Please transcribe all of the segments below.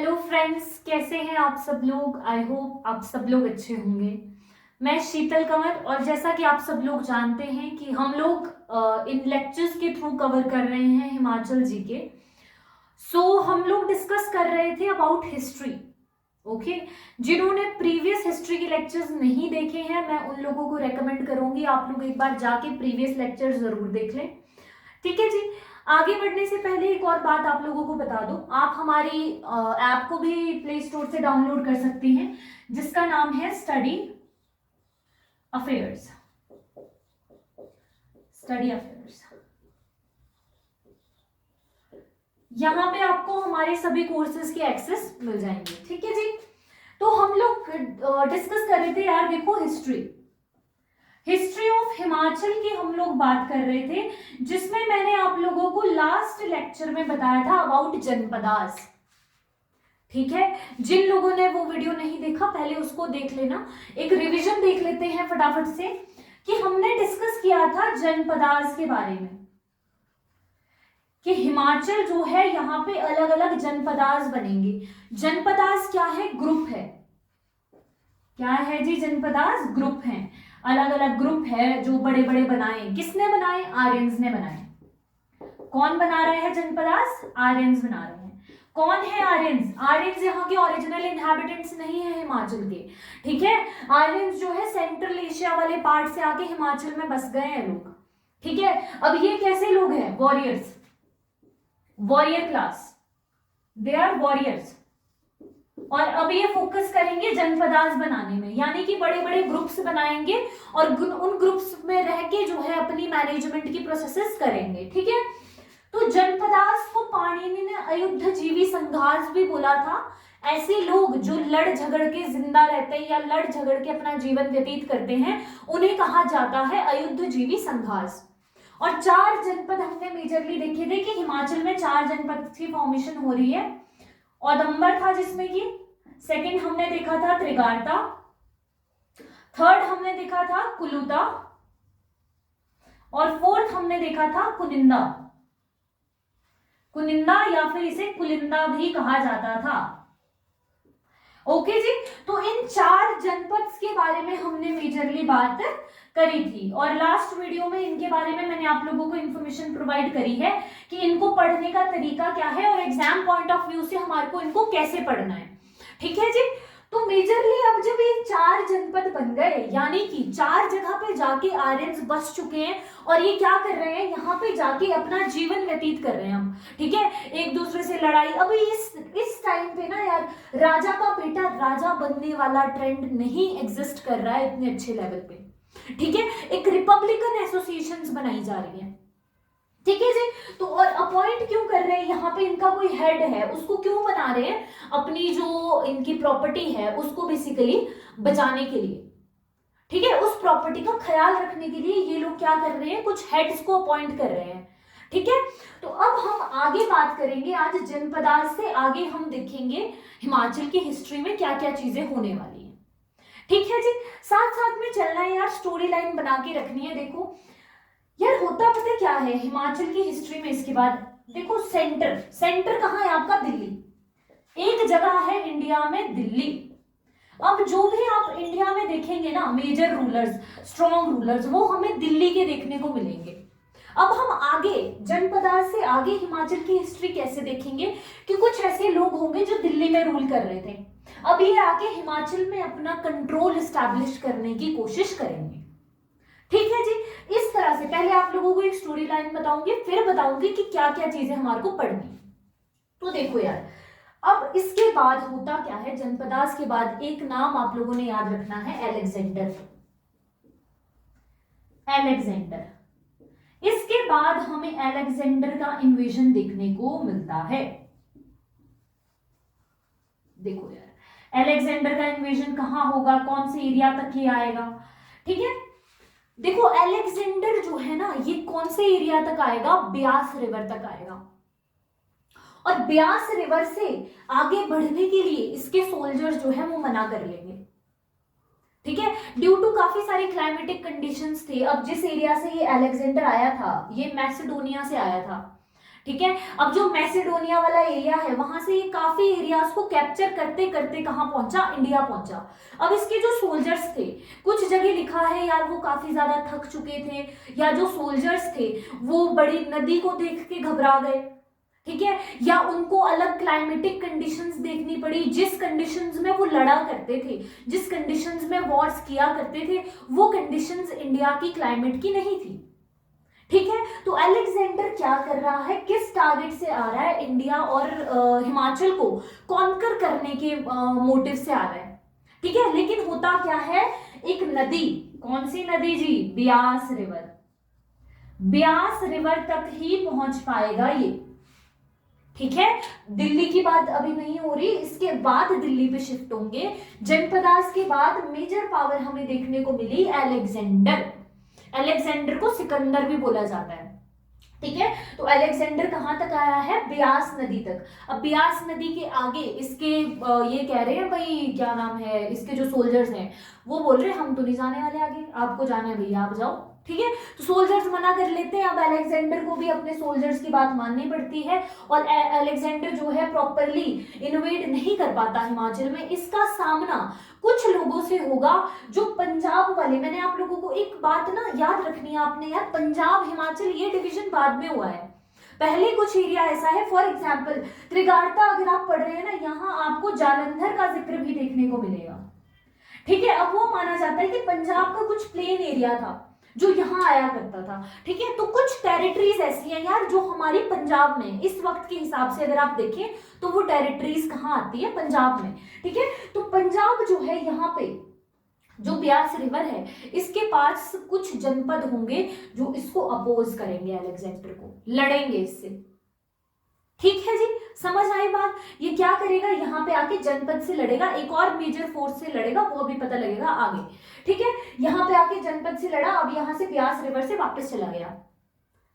Hello friends, कैसे हैं आप सब लोग। आई होप आप सब लोग अच्छे होंगे। मैं शीतल कंवर, और जैसा कि आप सब लोग जानते हैं कि हम लोग इन लेक्चर्स के थ्रू कवर कर रहे हैं हिमाचल जी के। हम लोग डिस्कस कर रहे थे अबाउट हिस्ट्री। ओके, जिन्होंने प्रीवियस हिस्ट्री के लेक्चर्स नहीं देखे हैं, मैं उन लोगों को रेकमेंड करूंगी आप लोग एक बार जाके प्रीवियस लेक्चर जरूर देख लें। ठीक है जी। आगे बढ़ने से पहले एक और बात आप लोगों को बता दूं, आप हमारी ऐप को भी प्ले स्टोर से डाउनलोड कर सकती हैं, जिसका नाम है स्टडी अफेयर्स। स्टडी अफेयर्स, यहाँ पे आपको हमारे सभी कोर्सेज के एक्सेस मिल जाएंगे। ठीक है जी। तो हम लोग डिस्कस कर रहे थे यार, देखो हिस्ट्री ऑफ हिमाचल की हम लोग बात कर रहे थे, जिसमें मैंने आप लोगों को लास्ट लेक्चर में बताया था अबाउट जनपदास। ठीक है, जिन लोगों ने वो वीडियो नहीं देखा पहले उसको देख लेना। एक रिवीजन देख लेते हैं फटाफट से कि हमने डिस्कस किया था जनपदास के बारे में कि हिमाचल जो है यहाँ पे अलग अलग जनपदास बनेंगे। जनपदास क्या है? ग्रुप है। क्या है जी? जनपदास ग्रुप है, अलग अलग ग्रुप है जो बड़े बड़े बनाए। किसने बनाए? आर्यंस ने बनाए। कौन बना रहे हैं जनपदास? आर्यंस बना रहे हैं। कौन है आर्यंस? आर्यंस यहाँ के ओरिजिनल इनहैबिटेंट्स नहीं है हिमाचल के। ठीक है, आर्यंस जो है सेंट्रल एशिया वाले पार्ट से आके हिमाचल में बस गए हैं लोग। ठीक है, अब ये कैसे लोग हैं? Warriors, warrior class, they are warriors. और अब ये फोकस करेंगे जनपदास बनाने में, यानी कि बड़े बड़े ग्रुप्स बनाएंगे और उन ग्रुप्स में रह के जो है अपनी मैनेजमेंट की प्रोसेसेस करेंगे। ठीक है, तो जनपदास को पाणिनि ने अयुद्ध जीवी संघास भी बोला था। ऐसे लोग जो लड़ झगड़ के जिंदा रहते हैं या लड़ झगड़ के अपना जीवन व्यतीत करते हैं, उन्हें कहा जाता है अयुद्ध जीवी संघास। और 4 जनपद हमने मेजरली देखे थे कि हिमाचल में 4 जनपद की फॉर्मेशन हो रही है। औदंबर था जिसमें कि, सेकंड हमने देखा था त्रिगारता, थर्ड हमने देखा था कुलूता, और फोर्थ हमने देखा था कुनिंदा। कुनिंदा या फिर इसे कुलिंदा भी कहा जाता था। ओके जी, तो इन 4 जनपद के बारे में हमने मेजरली बात करी थी, और लास्ट वीडियो में इनके बारे में मैंने आप लोगों को इंफॉर्मेशन प्रोवाइड करी है कि इनको पढ़ने का तरीका क्या है और एग्जाम पॉइंट ऑफ व्यू से हमारे को इनको कैसे पढ़ना है। ठीक है जी, तो मेजरली अब जब ये 4 जनपद बन गए, यानी कि 4 जगह पे जाके आर्यंस बस चुके हैं और ये क्या कर रहे हैं, यहाँ पे जाके अपना जीवन व्यतीत कर रहे हैं हम। ठीक है, एक दूसरे से लड़ाई। अभी इस टाइम पे ना यार, राजा का बेटा राजा बनने वाला ट्रेंड नहीं एग्जिस्ट कर रहा है इतने अच्छे लेवल पे। ठीक है, एक रिपब्लिकन एसोसिएशंस बनाई जा रही है। ठीक है जी, तो और अपॉइंट क्यों कर रहे हैं, यहाँ पे इनका कोई हेड है उसको क्यों बना रहे हैं? अपनी जो इनकी प्रॉपर्टी है उसको बेसिकली बचाने के लिए। ठीक है, उस प्रॉपर्टी का ख्याल रखने के लिए ये लोग क्या कर रहे हैं, कुछ हेड्स को अपॉइंट कर रहे हैं। ठीक है, तो अब हम आगे बात करेंगे। आज जनपदास से आगे हम देखेंगे हिमाचल की हिस्ट्री में क्या क्या चीजें होने वाली है। ठीक है जी, साथ साथ में चलना है यार, स्टोरी लाइन बना के रखनी है। देखो यार, होता पता क्या है हिमाचल की हिस्ट्री में, इसके बाद देखो सेंटर कहाँ है आपका? दिल्ली। एक जगह है इंडिया में, दिल्ली। अब जो भी आप इंडिया में देखेंगे ना मेजर रूलर्स, स्ट्रॉन्ग रूलर्स, वो हमें दिल्ली के देखने को मिलेंगे। अब हम आगे जनपदास से आगे हिमाचल की हिस्ट्री कैसे देखेंगे कि कुछ ऐसे लोग होंगे जो दिल्ली में रूल कर रहे थे, अब ये आके हिमाचल में अपना कंट्रोल एस्टैब्लिश करने की कोशिश करेंगे। ठीक है जी, इस तरह से पहले आप लोगों को एक स्टोरी लाइन बताऊंगी, फिर बताऊंगी कि क्या क्या चीजें हमारे को पढ़नी। तो देखो यार, अब इसके बाद होता क्या है, जनपदास के बाद एक नाम आप लोगों ने याद रखना है, अलेक्जेंडर। अलेक्जेंडर, इसके बाद हमें अलेक्जेंडर का इन्वेजन देखने को मिलता है। देखो यार, अलेक्जेंडर का इन्वेजन कहां होगा, कौन से एरिया तक ये आएगा? ठीक है, देखो अलेक्जेंडर जो है ना, ये कौन से एरिया तक आएगा? ब्यास रिवर तक आएगा। और ब्यास रिवर से आगे बढ़ने के लिए इसके सोल्जर्स जो है वो मना कर लेंगे। ठीक है, ड्यू टू काफी सारी क्लाइमेटिक कंडीशंस थे। अब जिस एरिया से ये अलेक्जेंडर आया था, ये मैसेडोनिया से आया था। ठीक है। अब जो मैसेडोनिया वाला एरिया है वहां से ये काफी एरियाज को कैप्चर करते करते कहाँ पहुंचा, इंडिया पहुंचा। अब इसके जो सोल्जर्स थे, कुछ जगह लिखा है यार वो काफी ज्यादा थक चुके थे, या जो सोल्जर्स थे वो बड़ी नदी को देख के घबरा गए, ठीक है, या उनको अलग क्लाइमेटिक कंडीशंस देखनी पड़ी, जिस कंडीशंस में वो लड़ा करते थे, जिस कंडीशंस में वॉर्स किया करते थे, वो कंडीशंस इंडिया की क्लाइमेट की नहीं थी, ठीक है। तो अलेक्जेंडर क्या कर रहा है, किस टारगेट से आ रहा है, इंडिया और हिमाचल को कॉन्कर करने के मोटिव से आ रहा है, ठीक है। लेकिन होता क्या है, एक नदी, कौन सी नदी जी, ब्यास रिवर, ब्यास रिवर तक ही पहुंच पाएगा ये, ठीक है। दिल्ली की बात अभी नहीं हो रही, इसके बाद दिल्ली पे शिफ्ट होंगे। जनपदास के बाद मेजर पावर हमें देखने को मिली अलेक्जेंडर, अलेक्जेंडर को सिकंदर भी बोला जाता है, ठीक है। तो अलेक्जेंडर कहां तक आया है, ब्यास नदी तक। अब ब्यास नदी के आगे इसके ये कह रहे हैं भाई, क्या नाम है, इसके जो सोल्जर्स हैं वो बोल रहे हैं हम तो नहीं जाने वाले आगे, आपको जाना है भैया आप जाओ, ठीक है। तो सोल्जर्स मना कर लेते हैं। अब अलेक्जेंडर को भी अपने सोल्जर्स की बात माननी पड़ती है, और अलेक्जेंडर जो है प्रॉपरली इन्वेड नहीं कर पाता हिमाचल में। इसका सामना कुछ लोगों से होगा जो पंजाब वाले, मैंने आप लोगों को एक बात ना याद रखनी है आपने यार, पंजाब हिमाचल ये डिवीजन बाद में हुआ है, पहले कुछ एरिया ऐसा है। फॉर एग्जाम्पल त्रिगार्ता अगर आप पढ़ रहे हैं ना, यहाँ आपको जालंधर का जिक्र भी देखने को मिलेगा, ठीक है। अब वो माना जाता है कि पंजाब का कुछ प्लेन एरिया था जो यहाँ आया करता था, ठीक है। तो कुछ टेरिटरीज ऐसी हैं यार जो हमारी पंजाब में इस वक्त के हिसाब से अगर आप देखें तो वो टेरिटरीज कहाँ आती है, पंजाब में, ठीक है। तो पंजाब जो है, यहाँ पे जो ब्यास रिवर है इसके पास कुछ जनपद होंगे जो इसको अपोज करेंगे, अलेक्जेंडर को लड़ेंगे इससे, ठीक है जी, समझ आई बात। ये क्या करेगा, यहाँ पे आके जनपद से लड़ेगा, एक और मेजर फोर्स से लड़ेगा, वो भी पता लगेगा आगे, ठीक है। यहाँ पे आके जनपद से लड़ा, अब यहाँ से ब्यास रिवर से वापस चला गया,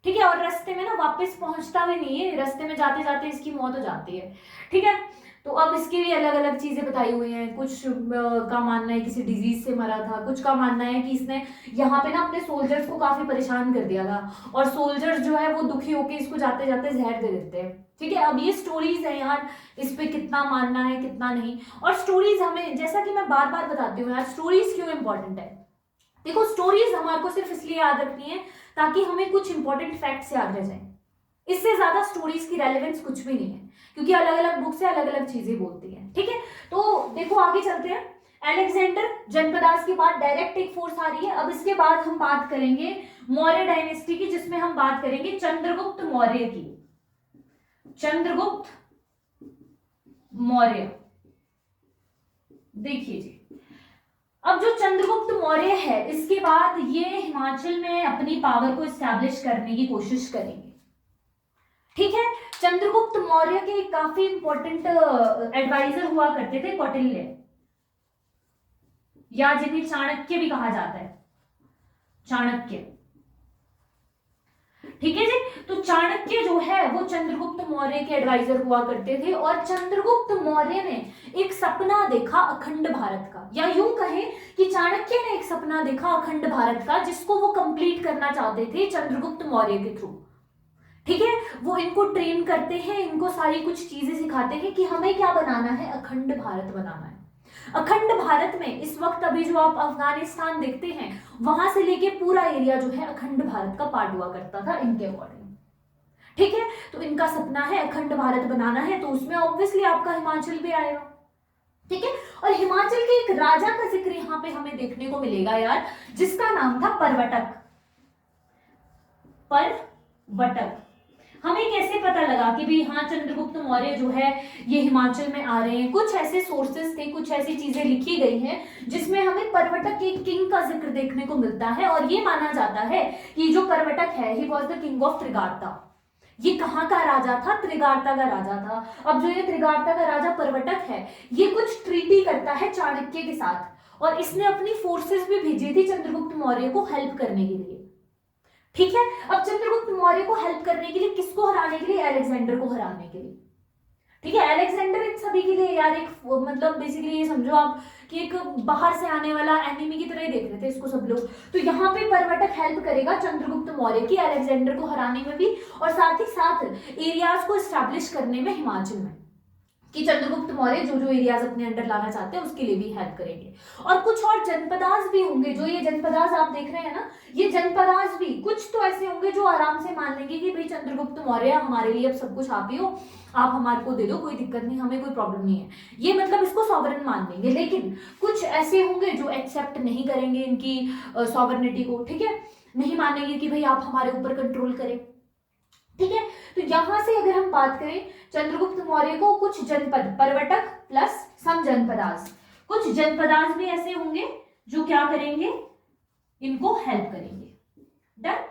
ठीक है। और रास्ते में ना वापस पहुंचता भी नहीं है, रास्ते में जाते जाते इसकी मौत हो जाती है, ठीक है। तो अब इसकी भी अलग अलग चीजें बताई हुई हैं, कुछ का मानना है किसी डिजीज से मरा था, कुछ का मानना है कि इसने यहाँ पे ना अपने सोल्जर्स को काफी परेशान कर दिया था, और सोल्जर्स जो है वो दुखी होके इसको जाते जाते जहर दे देते हैं, ठीक है। अब ये स्टोरीज है यार, इस पे कितना मानना है कितना नहीं। और स्टोरीज हमें, जैसा कि मैं बार बार बताती हूँ यार, स्टोरीज क्यों इंपॉर्टेंट है, देखो स्टोरीज हमारे को सिर्फ इसलिए याद रखनी है ताकि हमें कुछ इंपॉर्टेंट फैक्ट्स याद रह जाए, इससे ज्यादा स्टोरीज की रेलेवेंस कुछ भी नहीं है, क्योंकि अलग अलग बुक से अलग अलग चीजें बोलती हैं, ठीक है। तो देखो आगे चलते हैं। अलेक्जेंडर जनपदास के बाद डायरेक्ट एक फोर्स आ रही है। अब इसके बाद हम बात करेंगे मौर्य डायनेस्टी की, जिसमें हम बात करेंगे चंद्रगुप्त मौर्य की, चंद्रगुप्त मौर्य। देखिए जी, अब जो चंद्रगुप्त मौर्य है इसके बाद ये हिमाचल में अपनी पावर को एस्टैब्लिश करने की कोशिश करेंगे, ठीक है। चंद्रगुप्त मौर्य के काफी इंपॉर्टेंट एडवाइजर हुआ करते थे कौटिल्य, या जिन्हें चाणक्य भी कहा जाता है, चाणक्य, ठीक है जी। तो चाणक्य जो है वो चंद्रगुप्त मौर्य के एडवाइजर हुआ करते थे, और चंद्रगुप्त मौर्य ने एक सपना देखा अखंड भारत का, या यूं कहें कि चाणक्य ने एक सपना देखा अखंड भारत का, जिसको वो कंप्लीट करना चाहते थे चंद्रगुप्त मौर्य के थ्रू, ठीक है। वो इनको ट्रेन करते हैं, इनको सारी कुछ चीजें सिखाते हैं कि हमें क्या बनाना है, अखंड भारत बनाना है। अखंड भारत में इस वक्त अभी जो आप अफगानिस्तान देखते हैं वहां से लेके पूरा एरिया जो है अखंड भारत का पार्ट हुआ करता था इनके अकॉर्डिंग, ठीक है। तो इनका सपना है अखंड भारत बनाना है, तो उसमें ऑब्वियसली आपका हिमाचल भी आएगा, ठीक है। और हिमाचल के एक राजा का जिक्र यहाँ पे हमें देखने को मिलेगा यार, जिसका नाम था परवटक, परवटक। हमें कैसे पता लगा कि भाई हाँ चंद्रगुप्त मौर्य जो है ये हिमाचल में आ रहे हैं, कुछ ऐसे सोर्सेस थे, कुछ ऐसी चीजें लिखी गई हैं जिसमें हमें परवटक के किंग का जिक्र देखने को मिलता है, और ये माना जाता है कि जो परवटक है he was the king of Trigarta. ये कहाँ का राजा था, त्रिगार्ता का राजा था। अब जो ये त्रिगार्ता का राजा परवटक है ये कुछ ट्रीटी करता है चाणक्य के साथ, और इसने अपनी फोर्सेस भी भेजी थी चंद्रगुप्त मौर्य को हेल्प करने के लिए, ठीक है। अब चंद्रगुप्त मौर्य को हेल्प करने के लिए, किसको हराने के लिए, अलेक्जेंडर को हराने के लिए, ठीक है। अलेक्जेंडर इन सभी के लिए यार एक मतलब बेसिकली ये समझो आप कि एक बाहर से आने वाला एनिमी की तरह ही देख रहे थे इसको सब लोग। तो यहाँ पे पर्वतक हेल्प करेगा चंद्रगुप्त मौर्य की अलेक्जेंडर को हराने में भी, और साथ ही साथ एरियाज को स्टैब्लिश करने में हिमाचल में, कि चंद्रगुप्त मौर्य जो जो एरियाज अपने अंडर लाना चाहते हैं उसके लिए भी हेल्प करेंगे। और कुछ और जनपदाज भी होंगे, जो ये जनपदाज आप देख रहे हैं ना, ये जनपदाज भी कुछ तो ऐसे होंगे जो आराम से मान लेंगे कि भाई चंद्रगुप्त मौर्य हमारे लिए अब सब कुछ आप ही हो, आप हमारे को दे दो, कोई दिक्कत नहीं, हमें कोई प्रॉब्लम नहीं है, ये मतलब इसको सॉवरन मान लेंगे। लेकिन कुछ ऐसे होंगे जो एक्सेप्ट नहीं करेंगे इनकी सॉवरनिटी को, ठीक है, नहीं मानेंगे कि भाई आप हमारे ऊपर कंट्रोल करें, ठीक है। तो यहां से अगर हम बात करें चंद्रगुप्त मौर्य को कुछ जनपद, पर्वतक प्लस सम जनपदास, कुछ जनपदास भी ऐसे होंगे जो क्या करेंगे, इनको हेल्प करेंगे। डन,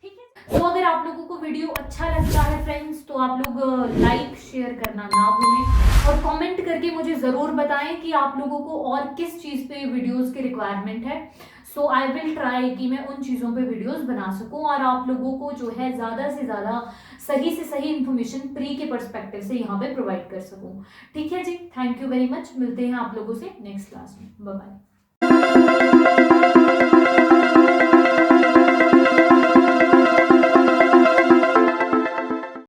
ठीक है। तो अगर आप लोगों को वीडियो अच्छा लगता है फ्रेंड्स, तो आप लोग लाइक शेयर करना ना भूलें, और कमेंट करके मुझे जरूर बताएं कि आप लोगों को और किस चीज पे वीडियोस की रिक्वायरमेंट है। सो आई विल ट्राई कि मैं उन चीज़ों पे वीडियोस बना सकूं और आप लोगों को जो है ज़्यादा से ज़्यादा सही से सही इंफॉर्मेशन प्री के पर्सपेक्टिव से यहाँ पे प्रोवाइड कर सकूं। ठीक है जी, थैंक यू वेरी मच, मिलते हैं आप लोगों से नेक्स्ट क्लास में, बाय बाय।